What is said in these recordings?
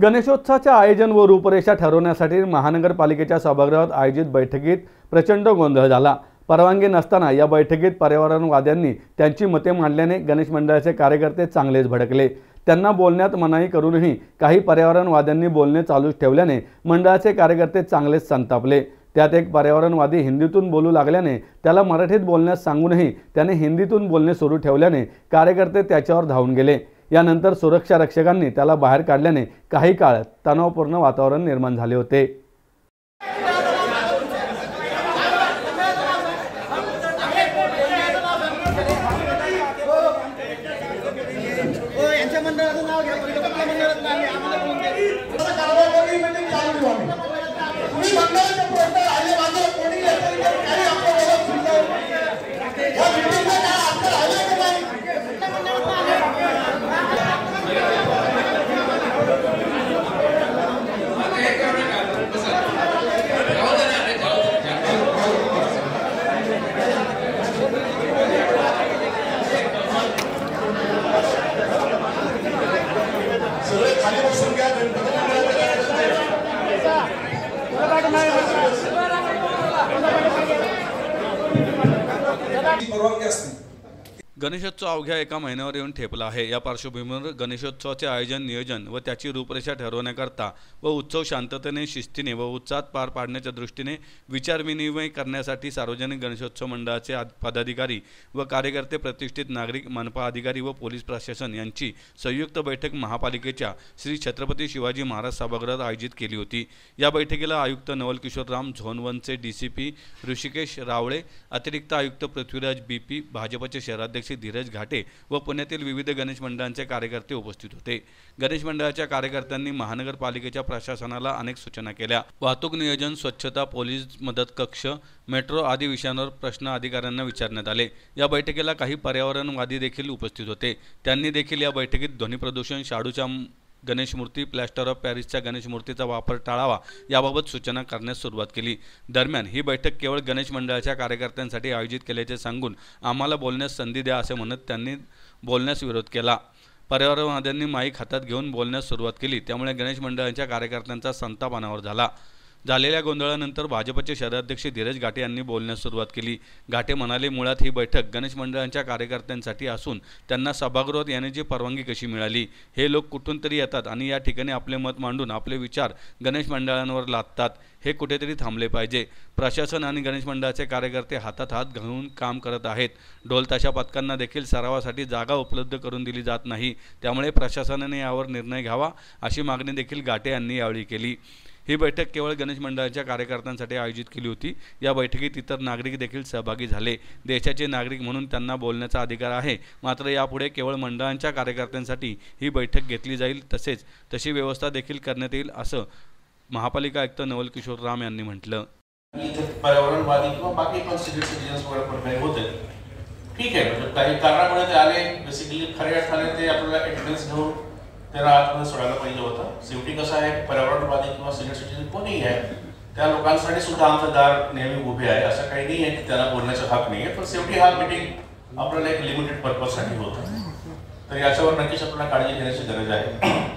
गणेशोत्सवाचे आयोजन व रूपरेषा ठरवण्यासाठी महानगरपालिकेच्या सभागृहात आयोजित बैठकीत प्रचंड गोंधळ झाला। परवानगी नसताना या बैठकीत पर्यावरणवाद्यांनी त्यांची मते मांडल्याने गणेश मंडळाचे कार्यकर्ते चांगलेच भडकले। त्यांना बोलण्यात मनाई करूनही काही पर्यावरणवाद्यांनी बोलणे चालूच ठेवल्याने मंडळाचे कार्यकर्ते चांगलेच संतापले। त्यात एक पर्यावरणवादी हिंदीतून बोलू लागल्याने त्याला मराठीत बोलण्यास सांगूनही त्याने हिंदीतून बोलणे सुरू ठेवल्याने कार्यकर्ते त्याच्यावर धावून गेले। यानंतर सुरक्षा रक्षकांनी त्याला बाहेर काढल्याने काही काळ तणावपूर्ण वातावरण निर्माण झाले होते। गणेशोत्सव अवघ्या एका महिन्यावर येऊन ठेपला आहे। या पार्श्वभूमीवर गणेशोत्सवाचे आयोजन, नियोजन व त्याची रूपरेषा ठरवण्याकरता व उत्सव शांततेने, शिस्तीने व उत्साहात पार पाडण्याच्या दृष्टीने विचारविनिमय करण्यासाठी सार्वजनिक गणेशोत्सव मंडळाचे पदाधिकारी व कार्यकर्ते, प्रतिष्ठित नागरिक, मनपा अधिकारी व पोलीस प्रशासन यांची संयुक्त बैठक महापालिकेच्या श्री छत्रपती शिवाजी महाराज सभागृहात आयोजित केली होती। या बैठकीला आयुक्त नवल किशोर राम, झोन 1चे डीसीपी ऋषिकेश रावळे, अतिरिक्त आयुक्त पृथ्वीराज बीपी, भाजपचे शहराध्यक्ष धीरज घाटे व पुण्यातील विविध गणेश मंडळांचे कार्यकर्ते उपस्थित होते। गणेश मंडळाच्या कार्यकर्त्यांनी महानगरपालिकेच्या प्रशासनाला अनेक सूचना केल्या। वाहतूक नियोजन, स्वच्छता, पोलीस मदत कक्ष, मेट्रो आदी विषयांवर प्रश्न अधिकाऱ्यांना विचारण्यात आले। या बैठकीला काही पर्यावरणवादी देखील उपस्थित होते। त्यांनी देखील या बैठकीत ध्वनी प्रदूषण, शाडूच्या गणेश मूर्ती, प्लॅस्टर ऑफ पॅरिसच्या गणेश मूर्तीचा वापर टाळावा याबाबत सूचना करण्यास सुरुवात केली। दरम्यान ही बैठक केवळ गणेश मंडळाच्या कार्यकर्त्यांसाठी आयोजित केल्याचे सांगून आम्हाला बोलण्यास संधी द्या असे म्हणत त्यांनी बोलण्यास विरोध केला। पर्यावरणवाद्यांनी माईक हातात घेऊन बोलण्यास सुरुवात केली, त्यामुळे गणेश मंडळाच्या कार्यकर्त्यांचा संताप अनावर झाला। झालेल्या गोंधळानंतर भाजपचे शहराध्यक्ष धीरज घाटे यांनी बोलण्यास सुरुवात केली। घाटे म्हणाले, मुळात ही बैठक गणेश मंडळांच्या कार्यकर्त्यांसाठी असून त्यांना सभागृहात येण्याची परवानगी कशी मिळाली? हे लोक कुठून तरी येतात आणि या ठिकाणी आपले मत मांडून आपले विचार गणेश मंडळांवर लादतात। हे कुठेतरी थांबले पाहिजे। प्रशासन आणि गणेश मंडळाचे कार्यकर्ते हातात हात घालून काम करत आहेत। ढोल ताशा पथकांना देखील सरावासाठी जागा उपलब्ध करून दिली जात नाही, त्यामुळे प्रशासनाने यावर निर्णय घ्यावा अशी मागणी देखील घाटे यांनी यावेळी केली। ही बैठक केवळ गणेश मंडळाच्या कार्यकर्त्यांसाठी आयोजित केली होती। या बैठकीत इतर नागरिक देखील सहभागी झाले। देशाचे नागरिक म्हणून त्यांना बोलण्याचा अधिकार आहे, मात्र यापुढे केवळ मंडळांच्या कार्यकर्त्यांसाठी ही बैठक घेतली जाईल, तसेच तशी व्यवस्था देखील करण्यात येईल असं महापालिका आयुक्त नवल किशोर राम यांनी म्हटलं। पर्यावरणवादी किंवा बाकी पण सिटिझन्स वगैरे होते, ठीक आहे, म्हणजे काही कारणामुळे ते आले, बेसिकली खऱ्या अर्थाने ते आपल्याला एटेंडन्स घेऊन त्याला आतमध्ये सोडायला पाहिजे होतं। शेवटी कसं आहे, पर्यावरणवादी किंवा सिनियर सिटीजन कोणीही आहे, त्या लोकांसाठी सुद्धा आमचं दार नेहमी उभे आहे। असं काही नाही आहे की त्यांना बोलण्याचा हक नाही आहे, पण शेवटी हा मीटिंग आपल्याला एक लिमिटेड पर्पजसाठी होतं, तर याच्यावर नक्कीच आपल्याला काळजी घेण्याची गरज आहे।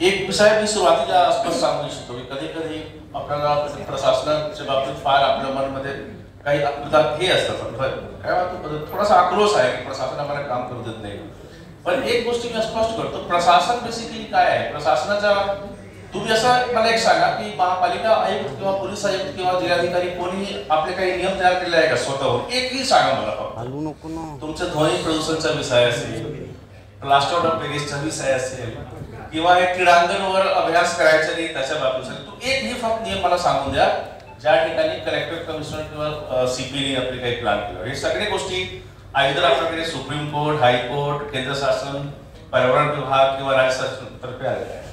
एक विषय मी सुरुवातीला स्पष्ट सांगू इच्छितो की कधी कधी आपल्याला प्रशासनाच्या बाबतीत फार आपल्या मनामध्ये काही हे असतात, काय थोडासा आक्रोश आहे की प्रशासन आम्हाला काम करू देत नाही। पण एक गोष्टी मी स्पष्ट करतो, प्रशासन बेसिकली काय आहे, प्रशासनाचा तुम्ही असं मला एक सांगा की महापालिका आयुक्त किंवा पोलीस आयुक्त किंवा जिल्हाधिकारी कोणी आपले काही नियम तयार केले आहे का स्वतःहून? एकही सांगा मला। तुमच्या ध्वनी प्रदूषणचा विषय असेल, प्लास्टर ऑफ पॅरिसचा विषय असेल किंवा हे क्रीडांगणवर अभ्यास करायचा नाही त्याच्या बाबतीत असेल, तो एकही फक्त नियम मला सांगून द्या ज्या ठिकाणी कलेक्टर, कमिशनर किंवा सीपीने आपले काही प्लॅन केलं। हे सगळे गोष्टी आयदर आपल्याकडे सुप्रीम कोर्ट, हायकोर्ट, केंद्र शासन, पर्यावरण विभाग किंवा राज्य शासनातर्फे आलेले आहे।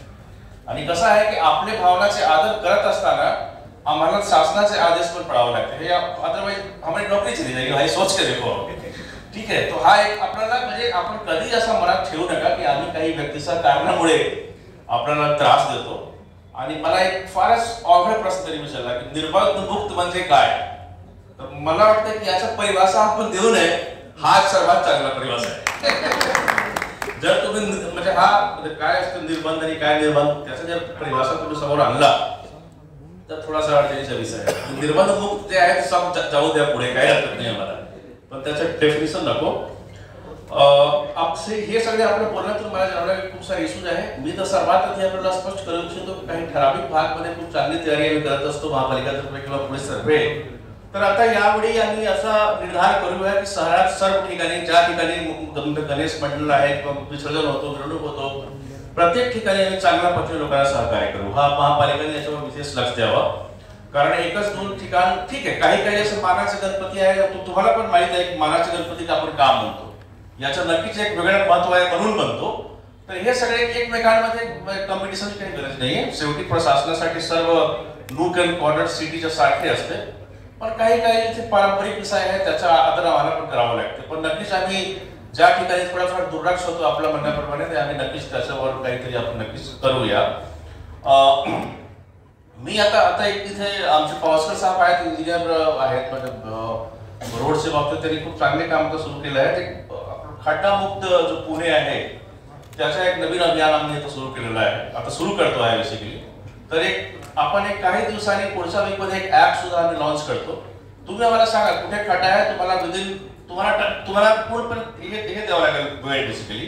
आणि कसं आहे की आपले भावनाचे आदर करत असताना आम्हाला शासनाचे आदेश पण पडावे लागते। हे अदरवाइज हमारी नोकरी चली जाएगी, भाई सोच के देखो, ठीक आहे। तो हा एक आपल्याला म्हणजे आपण कधी असं मनात ठेवू नका की आम्ही काही व्यक्तीच्या कारणामुळे आपल्याला त्रास देतो। आणि मला एक फारच अवघड प्रश्न तरी विचारला की निर्बंधमुक्त म्हणजे काय, तर मला वाटतं की याचा परिभाषा आपण देऊ नये, हा सर्वात चांगला परिभाषा आहे। जर तुम्ही म्हणजे हा म्हणजे काय असतं निर्बंध आणि काय निर्बंध त्याचा जर परिभाषा तुम्ही समोर आणला तर थोडासा अडचणीचा विषय आहे. निर्बंध मुक्त जे आहे ते जाऊ द्या पुढे, काही हरकत नाही आम्हाला, पण त्याचं डेफिनेशन नको. आपसे हे सगळे आपल्या बोलण्यातून मला जाणवलं खूप सारे इश्यूज आहे. मी तर सर्वात आधी आपल्याला स्पष्ट करू इच्छितो काही ठराविक भागमध्ये खूप चांगली तयारी आम्ही करत असतो महापालिकातर्फे किंवा पोलीस तर्फे. तर आता यावेळी आम्ही असा निर्धार करूया की शहरात सर्व ठिकाणी ज्या ठिकाणी गणेश मंडळ आहे किंवा विसर्जन होतो, मिरवणूक होतो, प्रत्येक ठिकाणी आम्ही चांगल्या पद्धतीने लोकांना सहकार्य करू. हा महापालिकेने याच्यावर विशेष लक्ष द्यावं. कारण एकच दोन ठिकाण ठीक आहे, काही असे मानाचे गणपती आहे, तुम्हाला पण माहित आहे की मानाचे गणपती आपण का म्हणतो, याचं नक्कीच एक वेगळं महत्व आहे म्हणून म्हणतो. तर हे सगळे एकमेकांमध्ये कॉम्पिटिशनची काही गरज नाहीये. शेवटी प्रशासनासाठी सर्व नूक अँड कॉर्नर सिटीच्या सारखे असते, पण काही जे पारंपरिक विषय आहे त्याचा आदर आम्हाला पण करावा लागते. पण नक्कीच आम्ही ज्या ठिकाणी थोडाफार दुर्लक्ष होतो आपल्या म्हणण्याप्रमाणे ते आम्ही नक्कीच त्याच्यावर काहीतरी आपण नक्कीच करूया. मी आता एक तिथे आमचे पावसकर साहेब आहेत, इंजिनियर आहेत, म्हणजे रोडच्या बाबतीत त्यांनी खूप चांगले काम सुरू केलं आहे. ते खड्डामुक्त जो पुणे आहे त्याचा एक नवीन अभियान आम्ही इथं सुरू केलेलं आहे, आता सुरू करतो आहे बेसिकली. तर आपण काही दिवसांनी पुढच्या वीकमध्ये एक ऍप सुद्धा आम्ही लॉन्च करतो. तुम्ही आम्हाला सांगा कुठे खड्डा आहे, तुम्हाला पूर्णपणे हे द्यावं लागेल वेळ बेसिकली.